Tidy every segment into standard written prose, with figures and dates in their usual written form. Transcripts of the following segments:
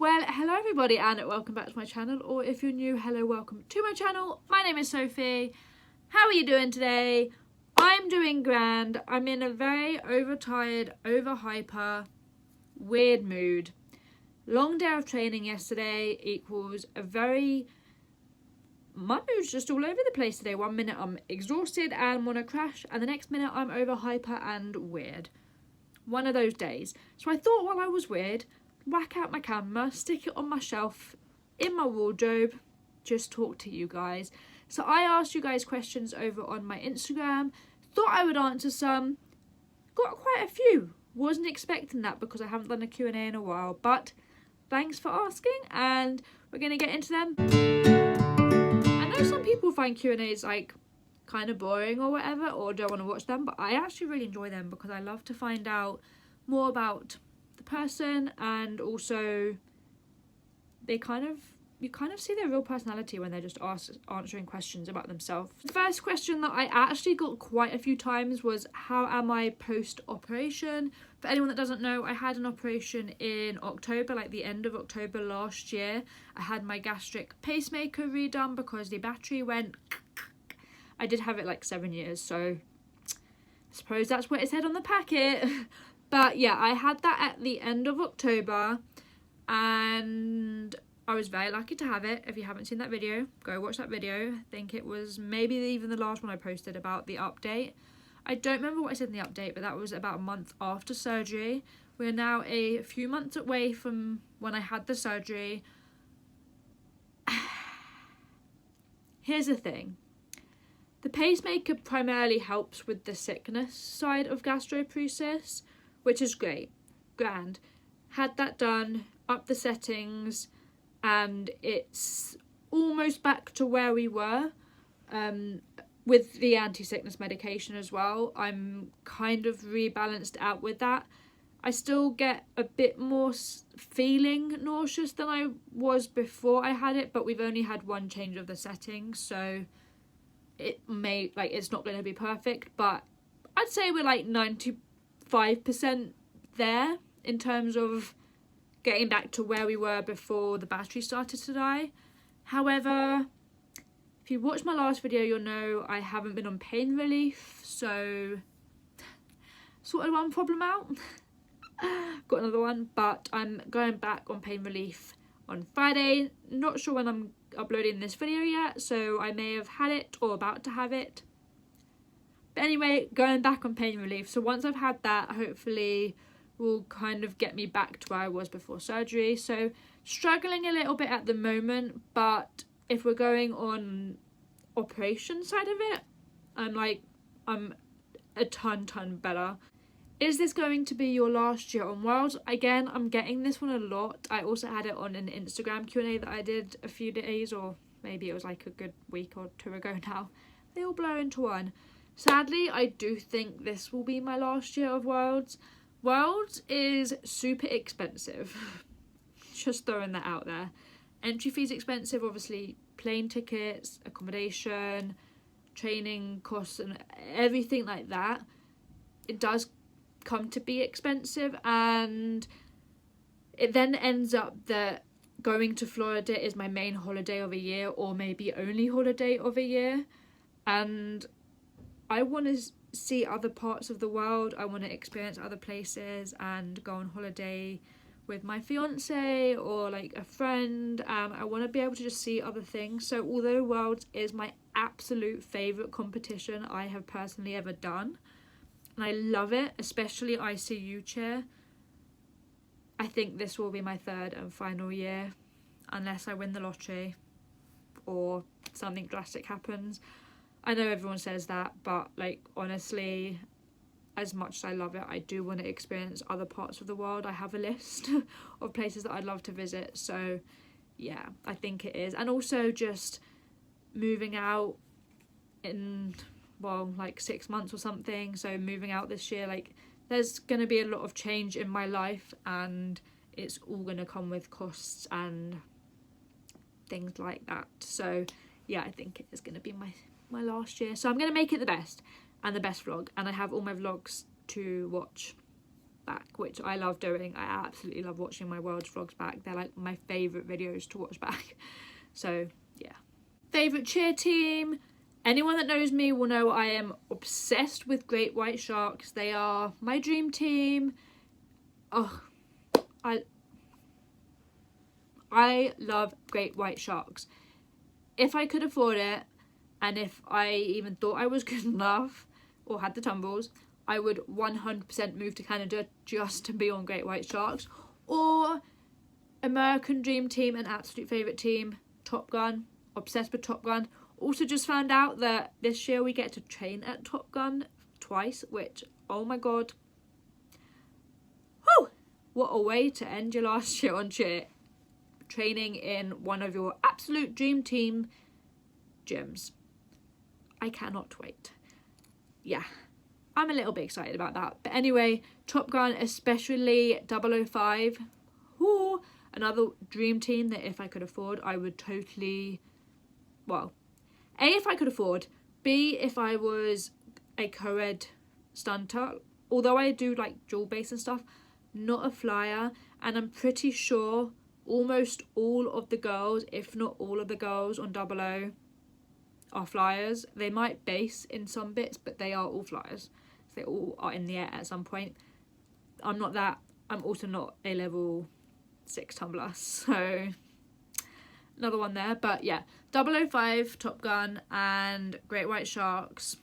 Well, hello everybody and welcome back to my channel, or if you're new, hello, welcome to my channel. My name is Sophie. How are you doing today? I'm doing grand. I'm in a very overtired, overhyper, weird mood. Long day of training yesterday equals my mood's just all over the place today. 1 minute I'm exhausted and want to crash, and the next minute I'm over hyper and weird. One of those days. So I thought while I was weird, whack out my camera, stick it on my shelf in my wardrobe, just talk to you guys. So I asked you guys questions over on my Instagram, thought I would answer some, got quite a few. Wasn't expecting that because I haven't done a Q&A in a while, but thanks for asking and we're going to get into them. I know some people find Q&As like kind of boring or whatever, or don't want to watch them, but I actually really enjoy them because I love to find out more about the person, and also you kind of see their real personality when they're just answering questions about themselves. The first question that I actually got quite a few times was, how am I post-operation? For anyone that doesn't know, I had an operation in October, like the end of October last year. I had my gastric pacemaker redone because the battery went. I did have it like 7 years, so I suppose that's what it said on the packet. But yeah, I had that at the end of October and I was very lucky to have it. If you haven't seen that video, go watch that video. I think it was maybe even the last one I posted about the update. I don't remember what I said in the update, but that was about a month after surgery. We're now a few months away from when I had the surgery. Here's the thing. The pacemaker primarily helps with the sickness side of gastroparesis, which is great, grand. Had that done, up the settings, and it's almost back to where we were with the anti-sickness medication as well. I'm kind of rebalanced out with that. I still get a bit more feeling nauseous than I was before I had it, but we've only had one change of the settings, so it's not going to be perfect, but I'd say we're like 95% there in terms of getting back to where we were before the battery started to die. However, if you watched my last video, you'll know I haven't been on pain relief, so sorted one problem out. Got another one, but I'm going back on pain relief on Friday. Not sure when I'm uploading this video yet, so I may have had it or about to have it. But anyway, going back on pain relief. So once I've had that, hopefully will kind of get me back to where I was before surgery. So struggling a little bit at the moment, but if we're going on operation side of it, I'm a ton better. Is this going to be your last year on Worlds? Again, I'm getting this one a lot. I also had it on an Instagram Q&A that I did a few days, or maybe it was like a good week or two ago now. They all blur into one. Sadly, I do think this will be my last year of Worlds. Worlds is super expensive. Just throwing that out there. Entry fees expensive, obviously plane tickets, accommodation, training costs and everything like that. It does come to be expensive, and it then ends up that going to Florida is my main holiday of a year, or maybe only holiday of a year, and I want to see other parts of the world. I want to experience other places and go on holiday with my fiance or like a friend. I want to be able to just see other things. So although Worlds is my absolute favourite competition I have personally ever done, and I love it, especially ICU chair, I think this will be my third and final year, unless I win the lottery or something drastic happens. I know everyone says that, but like honestly, as much as I love it, I do want to experience other parts of the world. I have a list of places that I'd love to visit, so yeah, I think it is. And also just moving out in, well, like 6 months or something, so moving out this year, like there's going to be a lot of change in my life, and it's all going to come with costs and things like that. So yeah, I think it is going to be my last year, so I'm going to make it the best, and the best vlog, and I have all my vlogs to watch back, which I love doing. I absolutely love watching my world's vlogs back. They're like my favourite videos to watch back. So yeah. Favourite cheer team. Anyone that knows me will know I am obsessed with great white sharks. They are my dream team. Oh, I love great white sharks. If I could afford it, and if I even thought I was good enough or had the tumbles, I would 100% move to Canada just to be on great white sharks. Or American dream team and absolute favourite team, Top Gun. Obsessed with Top Gun. Also just found out that this year we get to train at Top Gun twice, which, oh my god. Whew! What a way to end your last year on cheer. Training in one of your absolute dream team gyms. I cannot wait. Yeah, I'm a little bit excited about that. But anyway, Top Gun, especially 005. Ooh, another dream team that if I could afford, I would totally... Well, A, if I could afford. B, if I was a co-ed stunter. Although I do like dual base and stuff, not a flyer. And I'm pretty sure almost all of the girls, if not all of the girls on 00 are flyers. They might base in some bits, but they are all flyers. They all are in the air at some point. I'm not that. I'm also not a level 6 tumbler, so another one there. But yeah, 005, Top Gun, and Great White Sharks.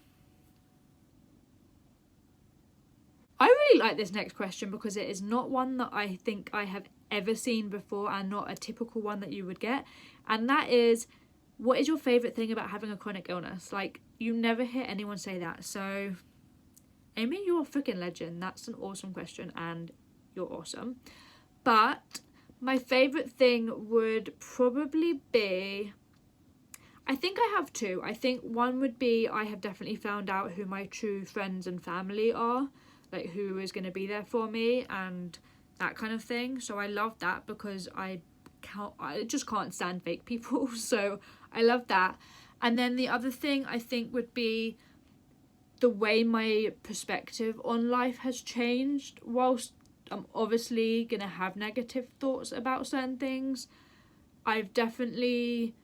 I really like this next question because it is not one that I think I have ever seen before and not a typical one that you would get. And that is, what is your favourite thing about having a chronic illness? Like, you never hear anyone say that. So, Amy, you're a freaking legend. That's an awesome question and you're awesome. But my favourite thing would probably be... I think I have two. I think one would be I have definitely found out who my true friends and family are. Like, who is going to be there for me and that kind of thing. So I love that because I just can't stand fake people. So I love that. And then the other thing I think would be the way my perspective on life has changed. Whilst I'm obviously going to have negative thoughts about certain things, I've definitely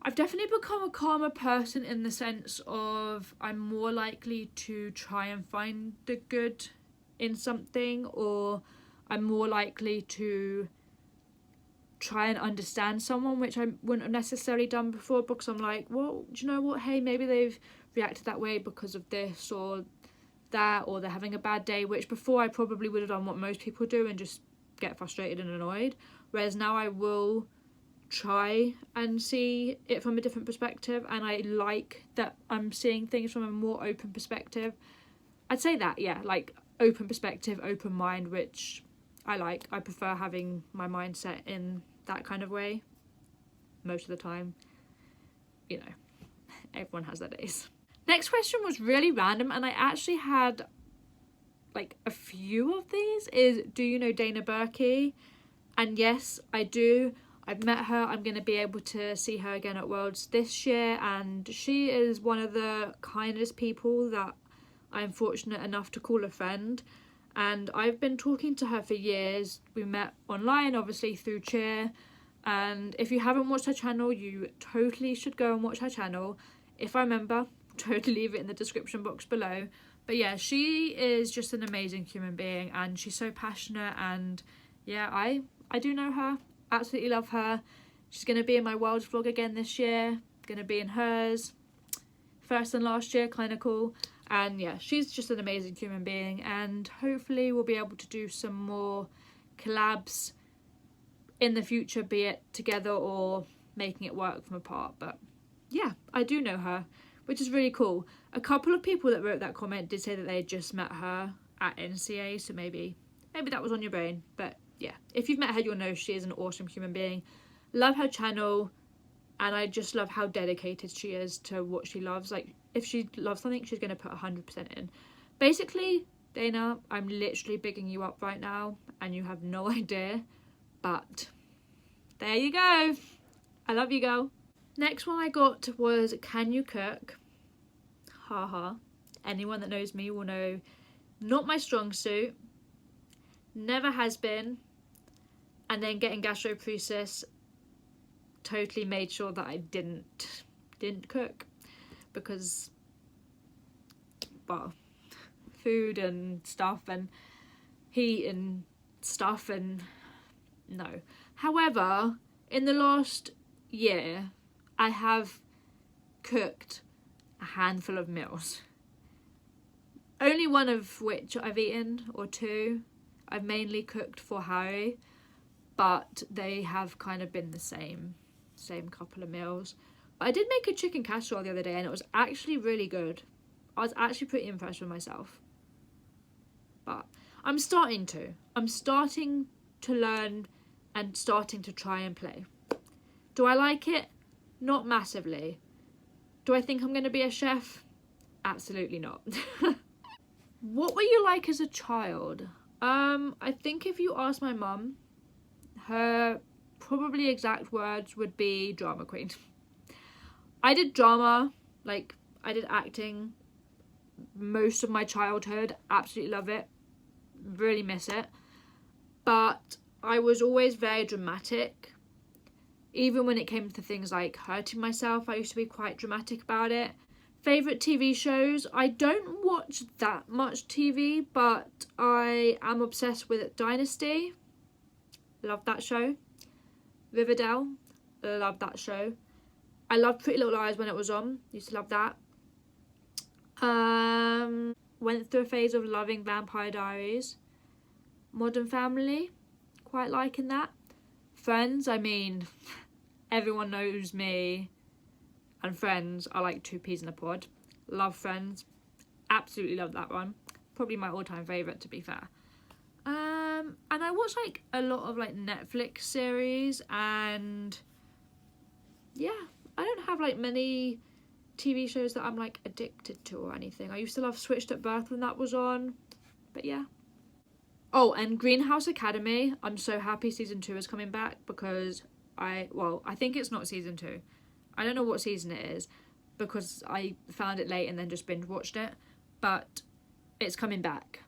become a calmer person in the sense of I'm more likely to try and find the good in something, or I'm more likely to try and understand someone, which I wouldn't have necessarily done before, because I'm like, well, do you know what? Hey, maybe they've reacted that way because of this or that, or they're having a bad day, which before I probably would have done what most people do and just get frustrated and annoyed. Whereas now I will try and see it from a different perspective, and I like that I'm seeing things from a more open perspective. I'd say that, yeah, like open perspective, open mind, which I like. I prefer having my mindset in that kind of way most of the time. You know, everyone has their days. Next question was really random, and I actually had like a few of these. Is, do you know Dana Berkey? And yes, I do. I've met her. I'm going to be able to see her again at Worlds this year, and she is one of the kindest people that I'm fortunate enough to call a friend. And I've been talking to her for years. We met online, obviously, through cheer. And if you haven't watched her channel, you totally should go and watch her channel. If I remember, totally leave it in the description box below. But yeah, she is just an amazing human being, and she's so passionate. And yeah, I do know her. Absolutely love her. She's going to be in my Worlds vlog again this year. Going to be in hers. First and last year, kind of cool. And yeah, she's just an amazing human being, and hopefully we'll be able to do some more collabs in the future, be it together or making it work from apart. But yeah, I do know her, which is really cool. A couple of people that wrote that comment did say that they had just met her at NCA, so maybe that was on your brain. But yeah, if you've met her, you'll know she is an awesome human being. Love her channel, and I just love how dedicated she is to what she loves. Like, if she loves something, she's going to put 100% in. Basically, Dana, I'm literally bigging you up right now, and you have no idea. But there you go. I love you, girl. Next one I got was, can you cook? Haha. Anyone that knows me will know, not my strong suit. never has been, and then getting gastroparesis totally made sure that I didn't cook, because, well, food and stuff and heat and stuff, and no. However, in the last year I have cooked a handful of meals, only one of which I've eaten, or two. I've mainly cooked for Harry, but they have kind of been the same couple of meals. I did make a chicken casserole the other day and it was actually really good. I was actually pretty impressed with myself. But I'm starting to learn and starting to try and play. Do I like it? Not massively. Do I think I'm going to be a chef? Absolutely not. What were you like as a child? I think if you ask my mum, her probably exact words would be drama queen. I did drama, like I did acting most of my childhood. Absolutely love it. Really miss it. But I was always very dramatic. Even when it came to things like hurting myself, I used to be quite dramatic about it. Favourite TV shows? I don't watch that much TV, but I am obsessed with Dynasty. Love that show. Riverdale. Love that show. I loved Pretty Little Liars when it was on. Used to love that. Went through a phase of loving Vampire Diaries. Modern Family. Quite liking that. Friends, I mean, everyone knows me. And Friends are like two peas in a pod. Love Friends. Absolutely love that one. Probably my all-time favourite, to be fair. And I watch like a lot of like Netflix series, and yeah, I don't have like many TV shows that I'm like addicted to or anything. I used to love Switched at Birth when that was on, but yeah. Oh, and Greenhouse Academy. I'm so happy season 2 is coming back, because I think it's not season 2. I don't know what season it is, because I found it late and then just binge watched it. But it's coming back,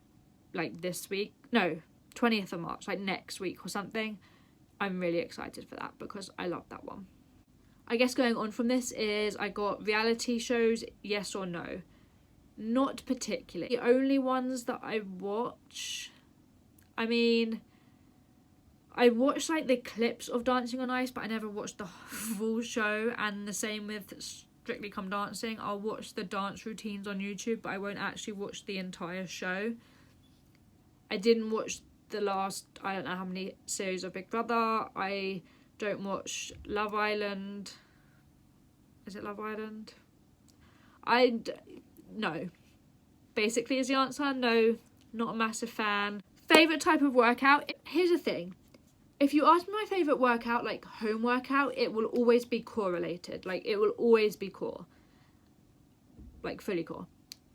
like this week. No, 20th of March, like next week or something. I'm really excited for that because I love that one. I guess going on from this is I got reality shows, yes or no. Not particularly. The only ones that I watch, I mean, I watched like the clips of Dancing on Ice, but I never watched the full show. And the same with Strictly Come Dancing. I'll watch the dance routines on YouTube, but I won't actually watch the entire show. I didn't watch the last, I don't know how many series of Big Brother. I don't watch Love Island. Is it Love Island? No. Basically is the answer. No, not a massive fan. Favourite type of workout? Here's the thing. If you ask me my favourite workout, like home workout, it will always be core related. Like it will always be core. Like fully core.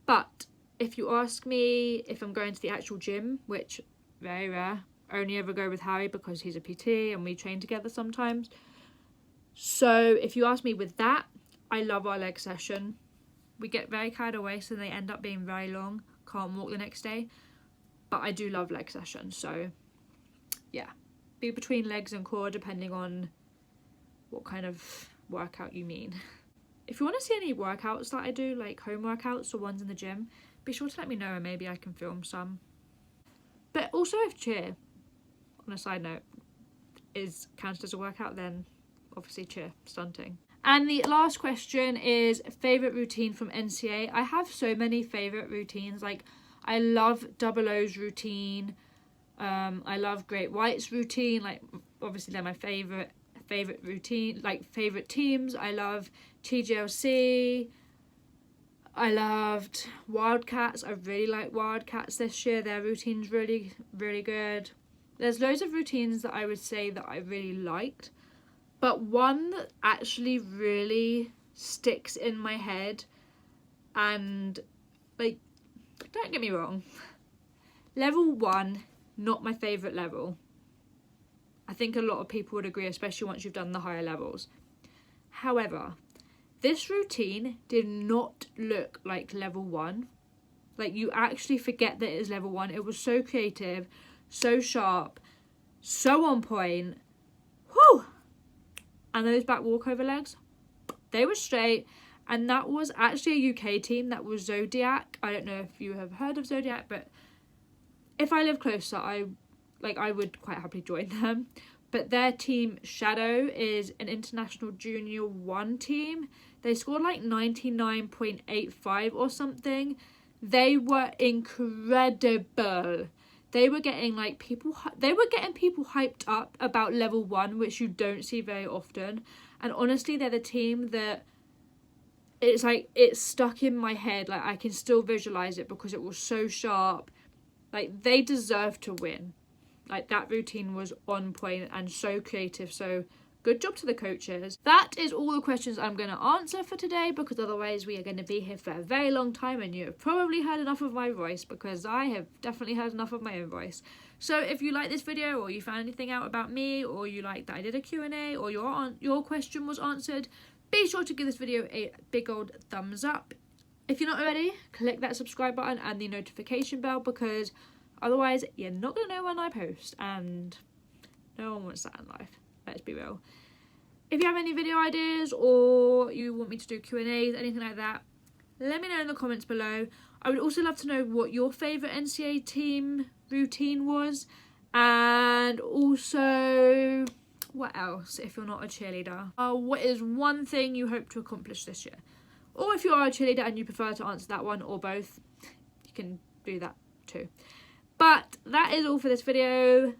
But if you ask me if I'm going to the actual gym, which very rare, only ever go with Harry because he's a PT and we train together sometimes. So if you ask me with that, I love our leg session. We get very carried away, so they end up being very long. Can't walk the next day. But I do love leg sessions, so yeah. Be between legs and core depending on what kind of workout you mean. If you want to see any workouts that I do, like home workouts or ones in the gym, be sure to let me know and maybe I can film some. But also if cheer, on a side note, is counted as a workout, then obviously cheer, stunting. And the last question is favourite routine from NCA. I have so many favourite routines. Like I love Double O's routine. I love Great White's routine. Like obviously they're my favourite routine, like favourite teams. I love TGLC. I loved Wildcats. I really like Wildcats this year. Their routine's really, really good. There's loads of routines that I would say that I really liked. But one that actually really sticks in my head, and like, don't get me wrong, level 1, not my favourite level. I think a lot of people would agree, especially once you've done the higher levels. However, this routine did not look like level 1. Like you actually forget that it is level 1. It was so creative, so sharp, so on point. Whew! And those back walkover legs, they were straight. And that was actually a UK team. That was Zodiac. I don't know if you have heard of Zodiac, but if I live closer, I would quite happily join them. But their team, Shadow, is an international junior 1 team. They scored like 99.85 or something. They were incredible. They were getting people hyped up about level 1, which you don't see very often. And honestly, they're the team that it's stuck in my head. Like, I can still visualize it because it was so sharp. Like, they deserve to win. Like, that routine was on point and so creative. So good job to the coaches. That is all the questions I'm going to answer for today, because otherwise we are going to be here for a very long time and you have probably heard enough of my voice, because I have definitely heard enough of my own voice. So if you like this video, or you found anything out about me, or you like that I did a Q&A, or your question was answered, be sure to give this video a big old thumbs up. If you're not already, click that subscribe button and the notification bell, because otherwise you're not going to know when I post, and no one wants that in life. Let's be real. If you have any video ideas, or you want me to do Q&As, anything like that, let me know in the comments below. I would also love to know what your favourite NCAA team routine was, and also what else if you're not a cheerleader. What is one thing you hope to accomplish this year? Or if you are a cheerleader and you prefer to answer that one or both, you can do that too. But that is all for this video.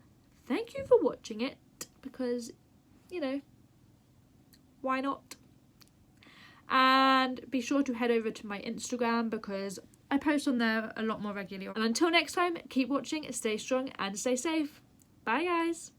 Thank you for watching it, because, you know, why not? And be sure to head over to my Instagram, because I post on there a lot more regularly. And until next time, keep watching, stay strong and stay safe. Bye guys.